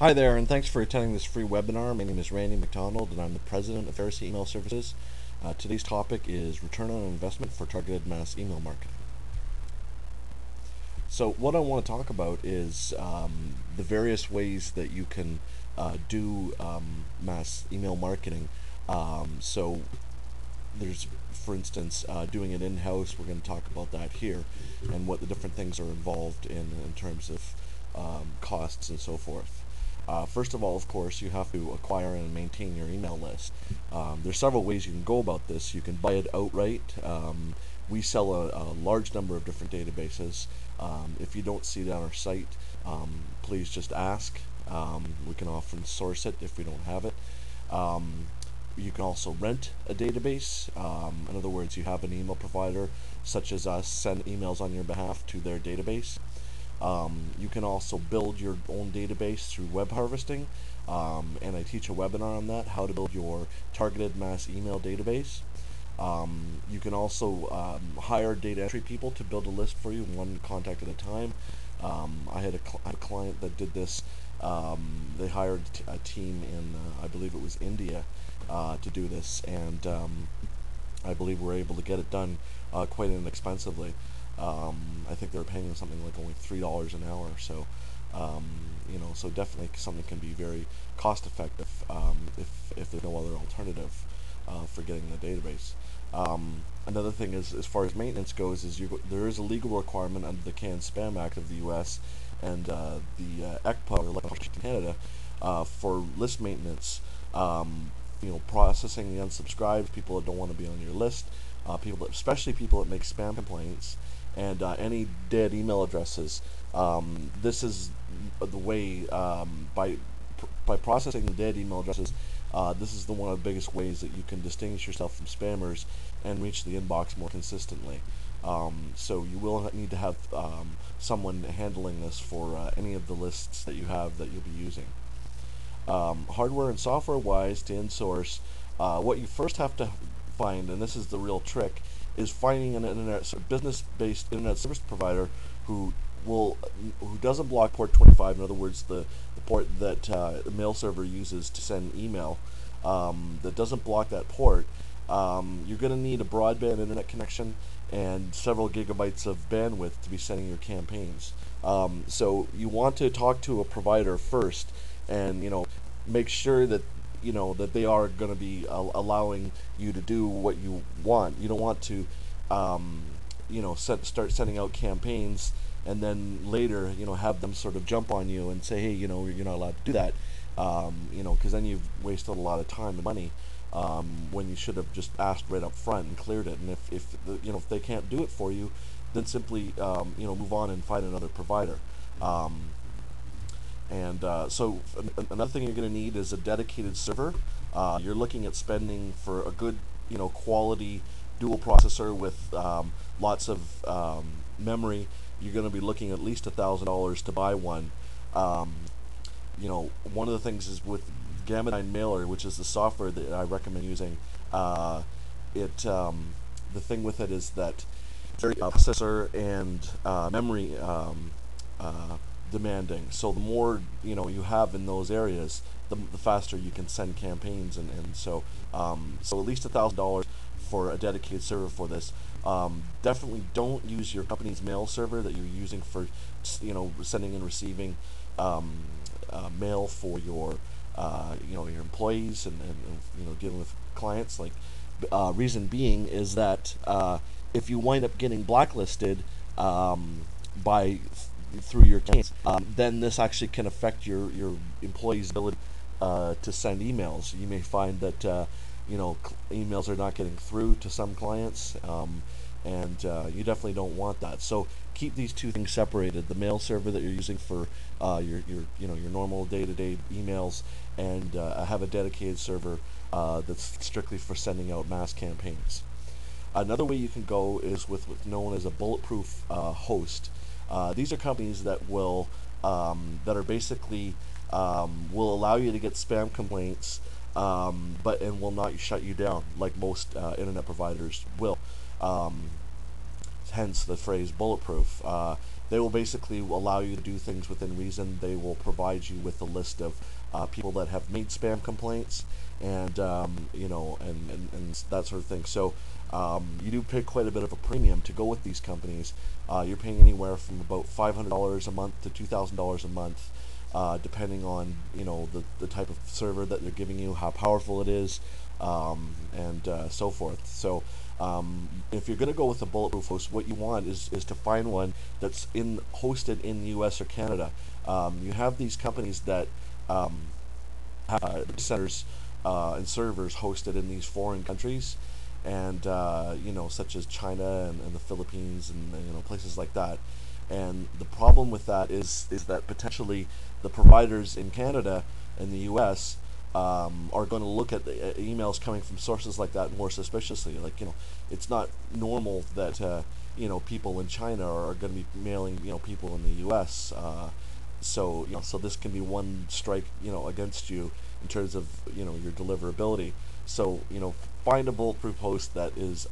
Hi there, and thanks for attending this free webinar. My name is Randy McDonald, and I'm the president of Pharisee Email Services. Today's topic is return on investment for targeted mass email marketing. So, what I want to talk about is the various ways that you can do mass email marketing. So, there's, for instance, doing it in-house. We're going to talk about that here, and what the different things are involved in terms of costs and so forth. First of all, of course, you have to acquire and maintain your email list. There's several ways you can go about this. You can buy it outright. We sell a large number of different databases. If you don't see it on our site, please just ask. We can often source it if we don't have it. You can also rent a database. In other words, you have an email provider such as us send emails on your behalf to their database. You can also build your own database through web harvesting, and I teach a webinar on that, how to build your targeted mass email database. You can also hire data entry people to build a list for you, one contact at a time. I had a client that did this. They hired a team in, I believe it was India, to do this, and I believe we're able to get it done quite inexpensively. I think they were paying something like only $3 an hour. So, so definitely something can be very cost effective if there's no other alternative for getting the database. Another thing is, as far as maintenance goes, is there is a legal requirement under the CAN-SPAM Act of the U.S. and the ECPA, or Electronic Canada, for list maintenance. Processing the unsubscribed, people that don't want to be on your list, especially people that make spam complaints, and any dead email addresses. This is the way, by processing the dead email addresses. This is one of the biggest ways that you can distinguish yourself from spammers and reach the inbox more consistently. So you will need to have someone handling this for any of the lists that you have that you'll be using. Hardware and software wise, to insource, what you first have to find, and this is the real trick, is finding an business-based internet service provider who doesn't block port 25. In other words, the port that the mail server uses to send email, that doesn't block that port. You're going to need a broadband internet connection and several gigabytes of bandwidth to be sending your campaigns. So you want to talk to a provider first, and make sure that that they are going to be allowing you to do what you want. You don't want to start sending out campaigns and then later have them sort of jump on you and say, hey, you're not allowed to do that, because then you've wasted a lot of time and money, when you should have just asked right up front and cleared it. And if they can't do it for you, then simply move on and find another provider. So another thing you're going to need is a dedicated server. You're looking at spending for a good, quality dual processor with lots of memory. You're going to be looking at least $1,000 to buy one. One of the things is with Gamma 9 Mailer, which is the software that I recommend using. The thing with it is that it's very processor and memory demanding. So the more you have in those areas, the faster you can send campaigns, and so at least $1,000 for a dedicated server for this. Definitely don't use your company's mail server that you're using for sending and receiving mail for your your employees and dealing with clients. Like, reason being is that if you wind up getting blacklisted by through your campaigns, then this actually can affect your employees' ability to send emails. You may find that emails are not getting through to some clients, and you definitely don't want that. So keep these two things separated: the mail server that you're using for your normal day-to-day emails, and have a dedicated server that's strictly for sending out mass campaigns. Another way you can go is with what's known as a bulletproof host. These are companies that that are basically will allow you to get spam complaints, and will not shut you down like most internet providers will. Hence the phrase bulletproof. They will basically allow you to do things within reason. They will provide you with a list of people that have made spam complaints, and and that sort of thing. So you do pay quite a bit of a premium to go with these companies. You're paying anywhere from about $500 a month to $2,000 a month, depending on the type of server that they're giving you, how powerful it is, and so forth. So if you're going to go with a bulletproof host, what you want is to find one that's hosted in the U.S. or Canada. You have these companies that have centers and servers hosted in these foreign countries, and such as China and the Philippines, and places like that. And the problem with that is that potentially the providers in Canada and the U.S. Are going to look at the emails coming from sources like that more suspiciously. Like, it's not normal that people in China are going to be mailing people in the U.S. So this can be one strike against you in terms of your deliverability. So find a bulletproof host that is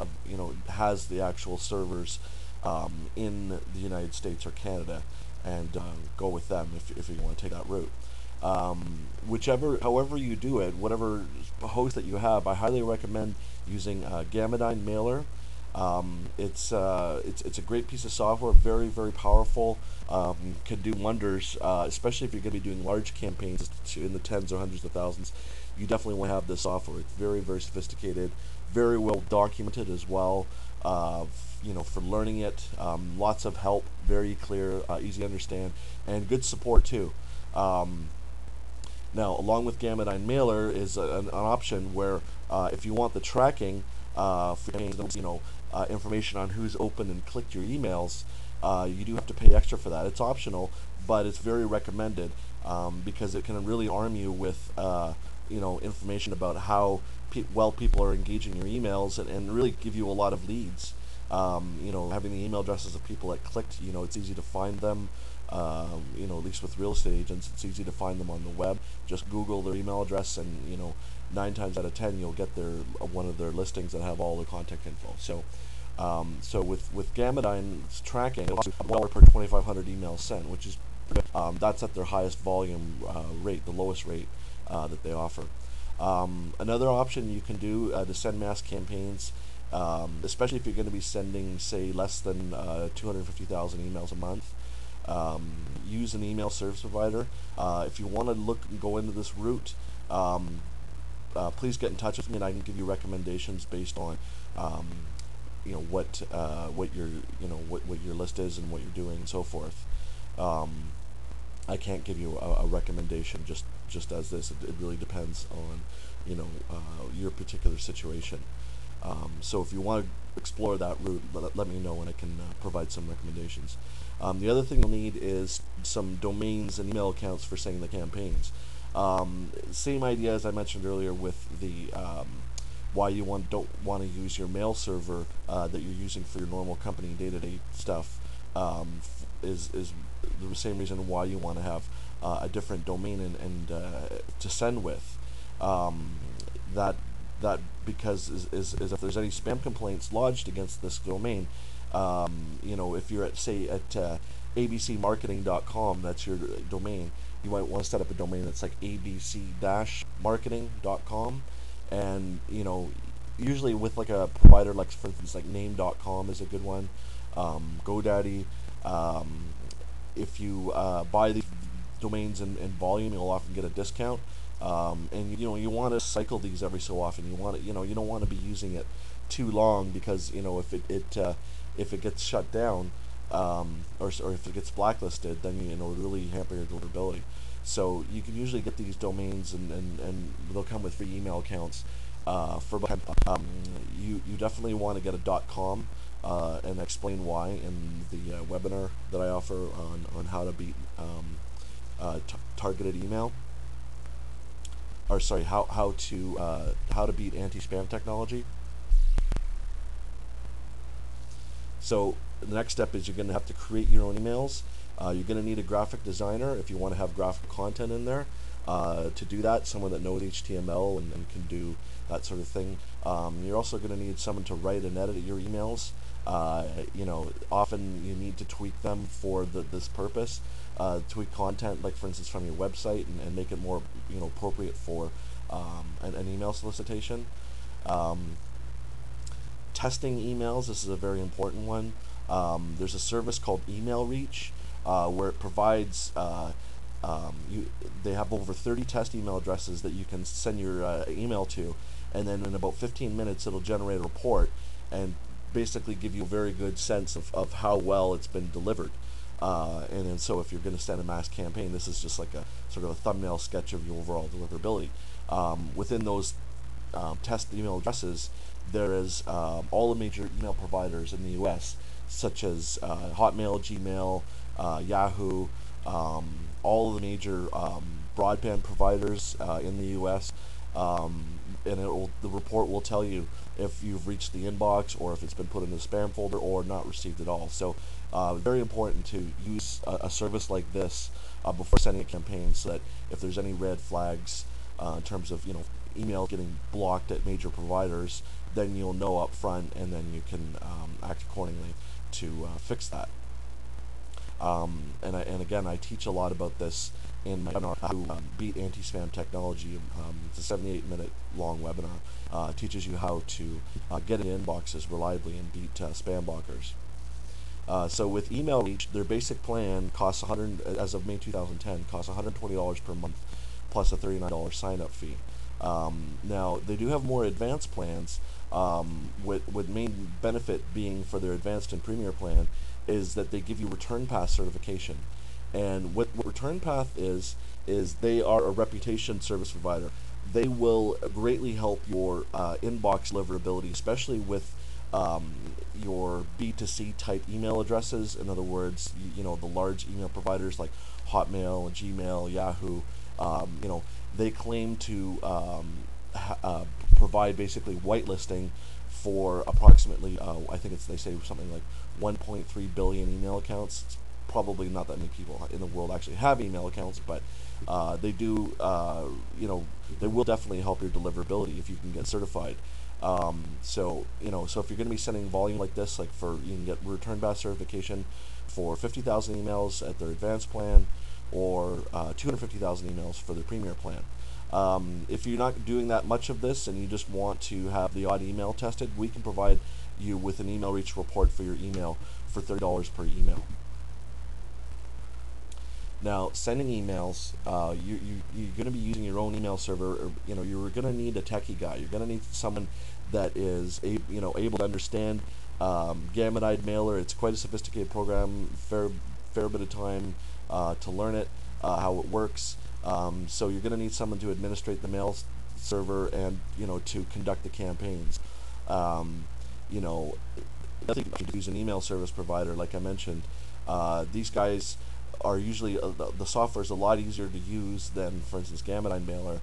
has the actual servers in the United States or Canada, and go with them if you want to take that route. However you do it, whatever host that you have, I highly recommend using Gamadine Mailer. It's a great piece of software, very very powerful. Can do wonders, especially if you're going to be doing large campaigns in the tens or hundreds of thousands. You definitely want to have this software. It's very very sophisticated, very well documented as well. For learning it, lots of help, very clear, easy to understand, and good support too. Um, Now, along with Gamadine Mailer is an option where if you want the tracking for information on who's opened and clicked your emails, you do have to pay extra for that. It's optional, but it's very recommended, because it can really arm you with information about how well people are engaging your emails, and really give you a lot of leads. Having the email addresses of people that clicked, it's easy to find them. At least with real estate agents, it's easy to find them on the web. Just Google their email address, and 9 times out of 10 you'll get one of their listings that have all their contact info. So with Gamadine's tracking, it's $1 per 2,500 emails sent, which is that's at their highest volume rate, the lowest rate that they offer. Another option you can do to send mass campaigns, especially if you're going to be sending, say, less than 250,000 emails a month. Use an email service provider. If you want to go into this route, please get in touch with me, and I can give you recommendations based on what your list is and what you're doing and so forth. I can't give you a recommendation just as this. It really depends on your particular situation. So if you want to explore that route, let me know, and I can provide some recommendations. The other thing you'll need is some domains and email accounts for setting the campaigns. Same idea as I mentioned earlier with the why you don't want to use your mail server that you're using for your normal company day-to-day stuff, is the same reason why you want to have a different domain and to send with. That because is if there's any spam complaints lodged against this domain, if you're at abcmarketing.com, that's your domain, you might want to set up a domain that's like abc-marketing.com. And usually with like a provider, like for instance like name.com is a good one, GoDaddy. If you buy these domains in volume, you'll often get a discount. And you want to cycle these every so often. You want to, you don't want to be using it too long, because if it gets shut down, or if it gets blacklisted, then it would really hamper your deliverability. So you can usually get these domains, and they'll come with free email accounts for you definitely want to get a .com, and explain why in the webinar that I offer on how to beat targeted email, or sorry, how to beat anti-spam technology. So the next step is you're going to have to create your own emails. You're going to need a graphic designer if you want to have graphic content in there. To do that, someone that knows HTML and can do that sort of thing. You're also going to need someone to write and edit your emails. Often you need to tweak them for this purpose. Tweak content, like for instance from your website, and make it more appropriate for an email solicitation. Um, Testing emails. This is a very important one. There's a service called Email Reach, where it provides they have over 30 test email addresses that you can send your email to, and then in about 15 minutes it'll generate a report and basically give you a very good sense of how well it's been delivered. And then so if you're going to send a mass campaign, this is just like a sort of a thumbnail sketch of your overall deliverability. Within those test email addresses, there is all the major email providers in the U.S., such as Hotmail, Gmail, Yahoo, all of the major broadband providers in the U.S. And the report will tell you if you've reached the inbox, or if it's been put in the spam folder, or not received at all. So very important to use a service like this before sending a campaign, so that if there's any red flags in terms of email getting blocked at major providers, then you'll know up front, and then you can act accordingly to fix that. And again, I teach a lot about this in my webinar, how to beat anti-spam technology. It's a 78-minute long webinar. It teaches you how to get in inboxes reliably and beat spam blockers. So with Email Reach, their basic plan costs as of May 2010, costs $120 per month, plus a $39 sign-up fee. Now they do have more advanced plans. With main benefit being for their advanced and premier plan is that they give you Return Path certification. And what Return Path is they are a reputation service provider. They will greatly help your inbox deliverability, especially with your B2C type email addresses. In other words, the large email providers like Hotmail, Gmail, Yahoo. They claim to provide basically whitelisting for approximately, I think they say something like 1.3 billion email accounts. It's probably not that many people in the world actually have email accounts, but they do, they will definitely help your deliverability if you can get certified. So if you're going to be sending volume like this, you can get Return Path certification for 50,000 emails at their advanced plan, or 250,000 emails for their premier plan. If you're not doing that much of this and you just want to have the odd email tested, we can provide you with an Email Reach report for your email for $30 per email. Now, sending emails, you're going to be using your own email server. Or, you're going to need a techie guy. You're going to need someone that is able to understand Gamma Mailer. It's quite a sophisticated program. Fair bit of time to learn it, how it works. So you're going to need someone to administrate the mail server and to conduct the campaigns. I think you use an email service provider, like I mentioned. These guys are usually the software is a lot easier to use than, for instance, Gamma Mailer,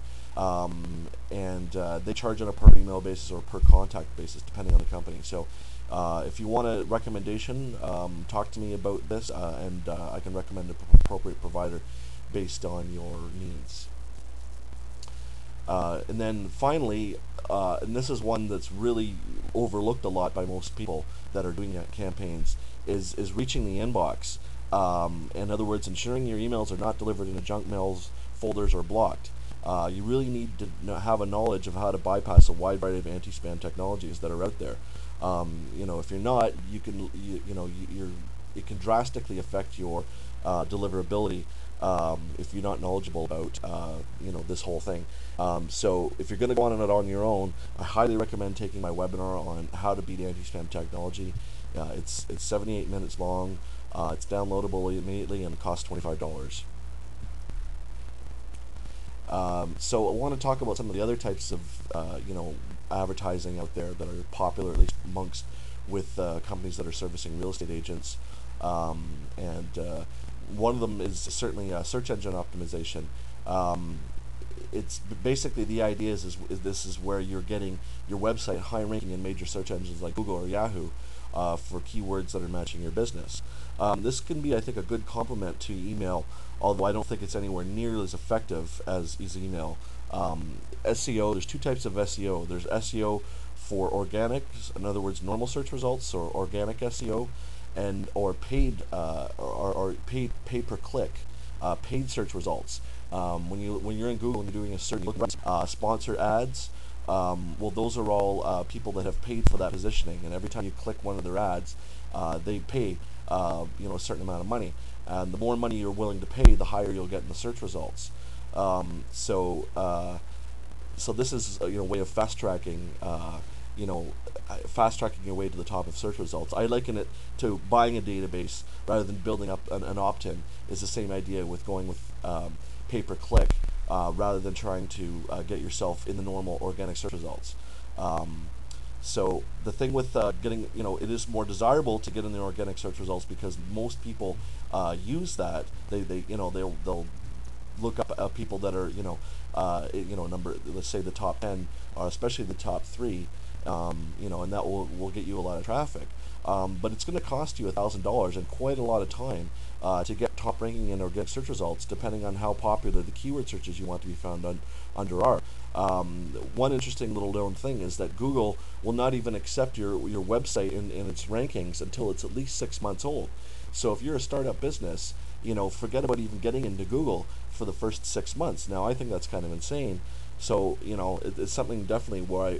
and they charge on a per email basis or per contact basis, depending on the company. So if you want a recommendation, talk to me about this, and I can recommend an appropriate provider based on your needs. And then finally, and this is one that's really overlooked a lot by most people that are doing campaigns, is reaching the inbox. In other words, ensuring your emails are not delivered into junk mails, folders, or blocked. You really need to have a knowledge of how to bypass a wide variety of anti-spam technologies that are out there. If you're not, it can drastically affect your deliverability if you're not knowledgeable about this whole thing. So if you're going to go on it on your own, I highly recommend taking my webinar on how to beat anti-spam technology. It's 78 minutes long. It's downloadable immediately, and it costs $25. So I want to talk about some of the other types of advertising out there that are popular, at least amongst with companies that are servicing real estate agents. One of them is certainly search engine optimization. It's basically, the idea is this is where you're getting your website high ranking in major search engines like Google or Yahoo for keywords that are matching your business. This can be, I think, a good complement to email, although I don't think it's anywhere near as effective as email. SEO, there's two types of SEO. There's SEO for organic, in other words, normal search results or organic SEO, and or paid or paid pay per click, paid search results. When you're in Google and you're doing a search, you look at sponsored ads. Well, those are all people that have paid for that positioning, and every time you click one of their ads, they pay a certain amount of money, and the more money you're willing to pay, the higher you'll get in the search results. Um, so uh, so this is a way of you know fast tracking your way to the top of search results. I liken it to buying a database rather than building up an opt-in. Is the same idea with going with pay per click rather than trying to get yourself in the normal organic search results. Um, so the thing with getting, it is more desirable to get in the organic search results because most people use that. They'll look up people that are number, let's say the top 10 or especially the top 3, and that will get you a lot of traffic. But it's going to cost you $1,000 and quite a lot of time to get top ranking in organic search results, depending on how popular the keyword searches you want to be found under are. One interesting little known thing is that Google will not even accept your website in its rankings until it's at least 6 months old. So if you're a startup business, forget about even getting into Google for the first 6 months. Now I think that's kind of insane. So it's something definitely where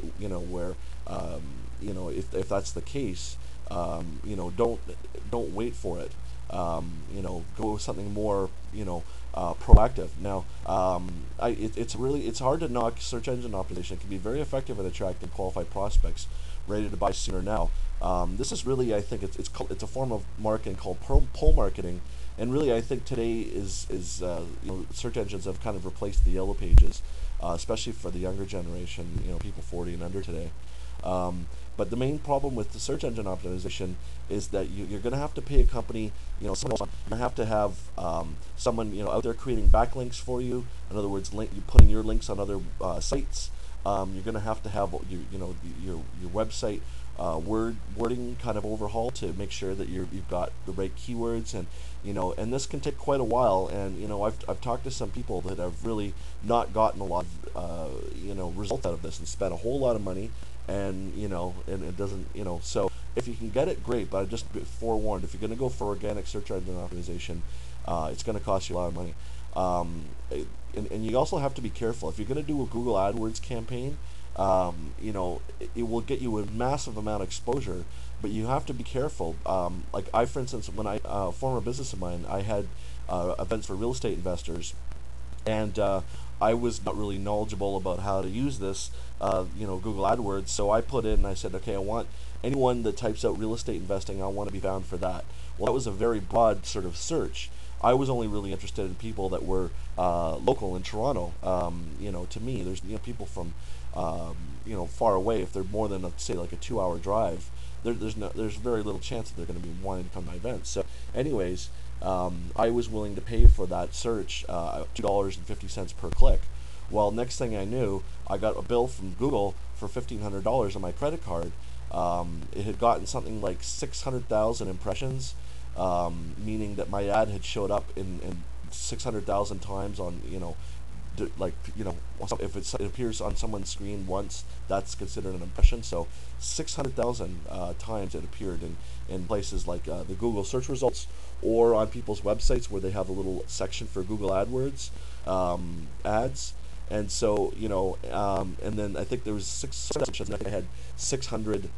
if that's the case, don't wait for it. Go with something more proactive. Now, it's hard to knock search engine optimization. It can be very effective at attracting qualified prospects ready to buy sooner now. This is really, I think, it's a form of marketing called pull marketing, and really, I think today is search engines have kind of replaced the yellow pages, especially for the younger generation, people 40 and under today. But the main problem with the search engine optimization is that you're going to have to pay a company, someone, you're going to have someone, out there creating backlinks for you. In other words, you putting your links on other sites. You're going to have your website wording kind of overhaul to make sure that you've got the right keywords, and this can take quite a while. And I've talked to some people that have really not gotten a lot of results out of this and spent a whole lot of money, and and it doesn't, so if you can get it, great, but just be forewarned, if you're going to go for organic search engine optimization, it's going to cost you a lot of money. um, and you also have to be careful if you're going to do a Google AdWords campaign. It will get you a massive amount of exposure, but you have to be careful. Like for instance, when a former business of mine, I had events for real estate investors, and I was not really knowledgeable about how to use this, Google AdWords. So I put in, I said, okay, I want anyone that types out real estate investing, I want to be found for that. Well, that was a very broad sort of search. I was only really interested in people that were local in Toronto. To me, there's people from far away. If they're more than say like a 2-hour drive, there's very little chance that they're going to be wanting to come to my events. So, anyways, I was willing to pay for that search, $2.50 per click. Well, next thing I knew, I got a bill from Google for $1,500 on my credit card. It had gotten something like 600,000 impressions, meaning that my ad had showed up in 600,000 times on, if it appears on someone's screen once, that's considered an impression. So 600,000 times it appeared in places like the Google search results, or on people's websites where they have a little section for Google AdWords ads. And so, and then I think there was I had 600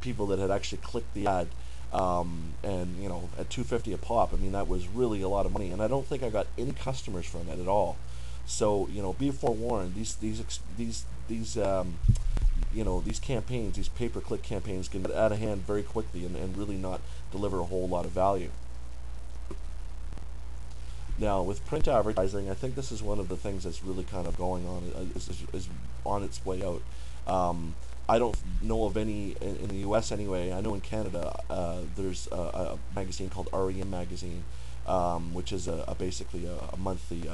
people that had actually clicked the ad, and at 250 a pop. I mean, that was really a lot of money, and I don't think I got any customers from it at all. So be forewarned. These campaigns, these pay-per-click campaigns, can get out of hand very quickly and really not deliver a whole lot of value. Now, with print advertising, I think this is one of the things that's really kind of going on, is on its way out. I don't know of any in the U.S. anyway. I know in Canada there's a magazine called REM Magazine, which is basically a monthly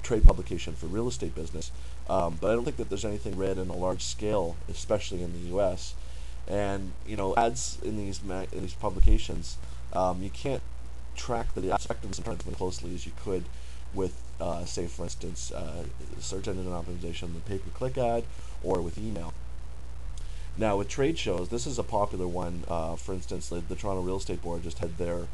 trade publication for real estate business. But I don't think that there's anything read in a large scale, especially in the U.S. And ads in these publications, you can't track the effectiveness as closely as you could with, say, for instance, search engine optimization, the pay-per-click ad, or with email. Now with trade shows, this is a popular one. For instance, the Toronto Real Estate Board just had their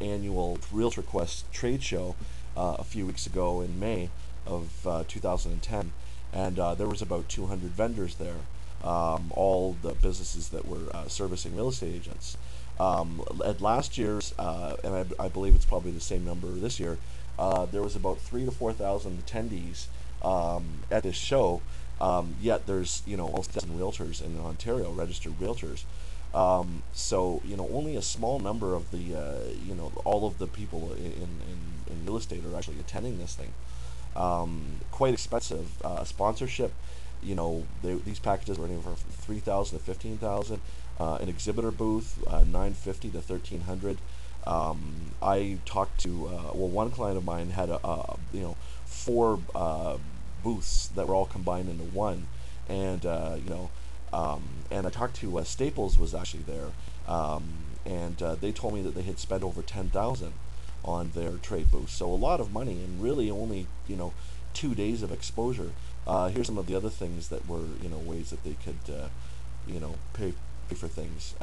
annual Realtor Quest trade show a few weeks ago in May of 2010, and there was about 200 vendors there, all the businesses that were servicing real estate agents. At last year's, and I believe it's probably the same number this year, there was about 3 to 4 thousand attendees at this show. Yet there's almost a dozen realtors in Ontario, registered realtors. So only a small number of the all of the people in real estate are actually attending this thing. Quite expensive. Sponsorship, these packages are anywhere from 3,000 to 15,000. An exhibitor booth, 950 to 1,300. I talked to one client of mine had four booths that were all combined into one, and and I talked to Staples was actually there, and they told me that they had spent over 10,000 on their trade booth. So a lot of money, and really only 2 days of exposure. Here's some of the other things that were ways that they could pay for things,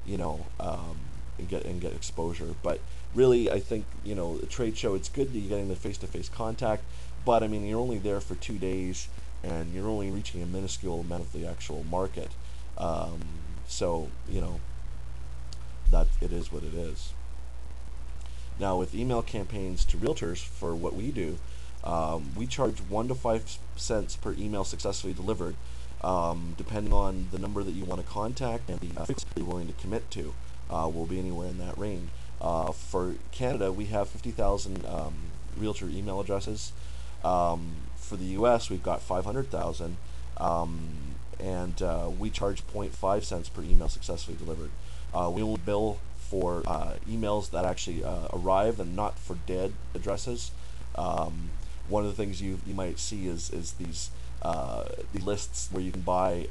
you know, um, and get exposure. But really, I think a trade show. It's good that you're getting the face-to-face contact, but I mean you're only there for 2 days, and you're only reaching a minuscule amount of the actual market. Um, so that it is what it is. Now, with email campaigns to realtors for what we do, we charge 1 to 5 cents per email successfully delivered, depending on the number that you want to contact and the frequency you're willing to commit to. Will be anywhere in that range. For Canada, we have 50,000 realtor email addresses. For the U.S., we've got 500,000, and we charge zero point 0.5 cents per email successfully delivered. We only bill for emails that actually arrive and not for dead addresses. Um, One of the things you might see is the lists where you can buy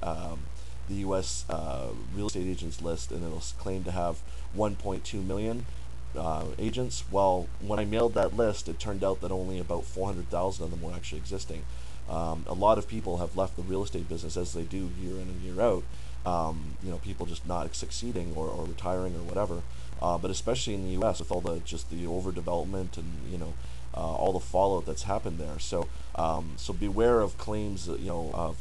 the U.S. Real estate agents list, and it'll claim to have 1.2 million agents. Well, when I mailed that list, it turned out that only about 400,000 of them were actually existing. A lot of people have left the real estate business, as they do year in and year out. People just not succeeding or retiring or whatever. But especially in the U.S. with all the overdevelopment and all the fallout that's happened there. So beware of claims that, of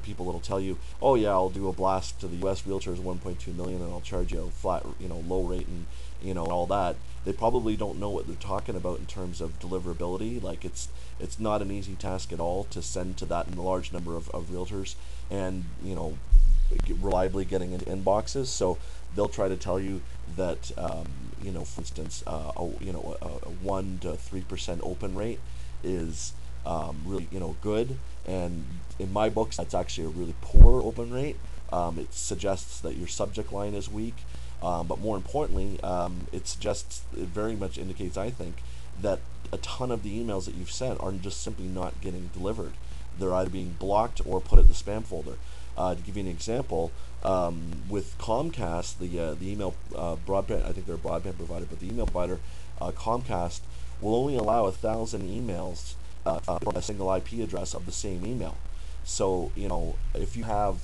people that'll tell you, oh yeah, I'll do a blast to the U.S. realtors 1.2 million and I'll charge you a flat low rate and all that. They probably don't know what they're talking about in terms of deliverability. Like it's not an easy task at all to send to that large number of realtors and reliably getting into inboxes. So they'll try to tell you that for instance, a 1 to 3% open rate is really good, and in my books that's actually a really poor open rate. It suggests that your subject line is weak, but more importantly, it very much indicates, I think, that a ton of the emails that you've sent are just simply not getting delivered. They're either being blocked or put in the spam folder. To give you an example, with Comcast, the email broadband, I think they're a broadband provider, but the email provider, Comcast, will only allow 1,000 emails from a single IP address of the same email. So if you have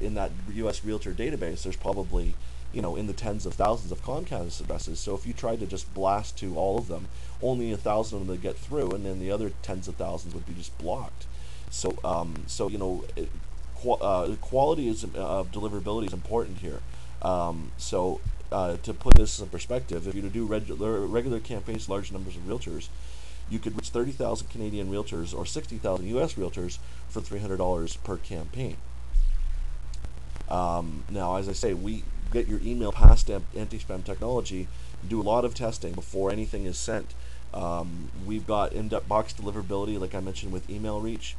in that U.S. Realtor database, there's probably in the tens of thousands of Comcast addresses. So if you tried to just blast to all of them, only 1,000 of them would get through, and then the other tens of thousands would be just blocked. Quality of deliverability is important here. To put this in perspective, if you were to do regular campaigns, large numbers of realtors, you could reach 30,000 Canadian realtors or 60,000 U.S. realtors for $300 per campaign. Now, as I say, we get your email past anti-spam technology, do a lot of testing before anything is sent. We've got in-depth box deliverability, like I mentioned, with Email Reach,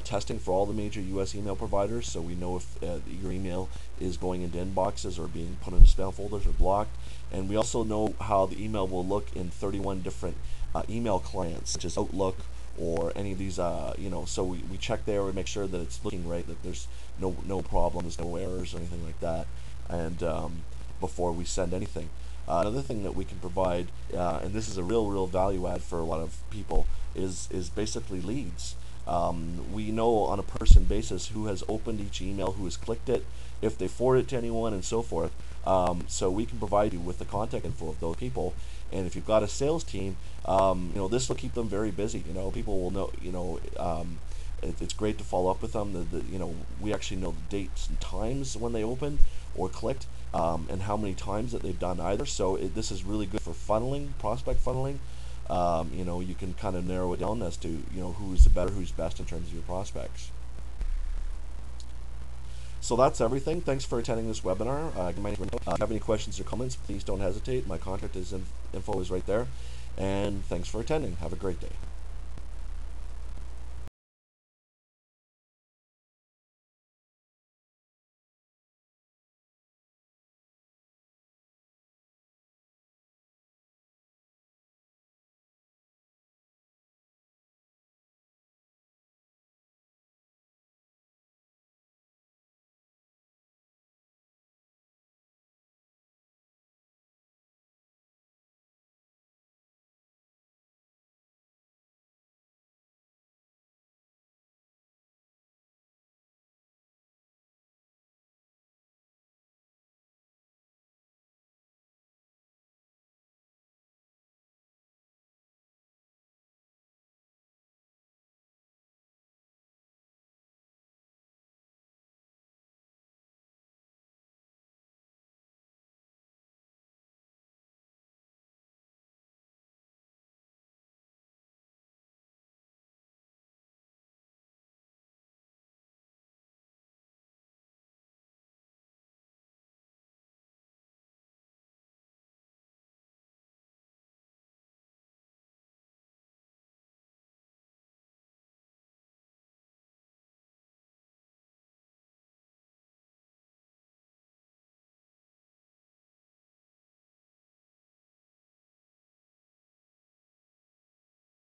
testing for all the major U.S. email providers, so we know if your email is going into inboxes or being put into spam folders or blocked. And we also know how the email will look in 31 different email clients, such as Outlook or any of these, so we check there and make sure that it's looking right, that there's no problems, no errors or anything like that, and before we send anything. Another thing that we can provide, and this is a real value add for a lot of people, is basically leads. We know on a person basis who has opened each email, who has clicked it, if they forward it to anyone, and so forth. So we can provide you with the contact info of those people. And if you've got a sales team, this will keep them very busy. People will know. It's great to follow up with them. We actually know the dates and times when they opened or clicked, and how many times that they've done either. So this is really good for funneling, prospect funneling. You can kind of narrow it down as to who's the better, who's best in terms of your prospects. So that's everything. Thanks for attending this webinar. If you have any questions or comments, please don't hesitate. My contact info is right there. And thanks for attending. Have a great day.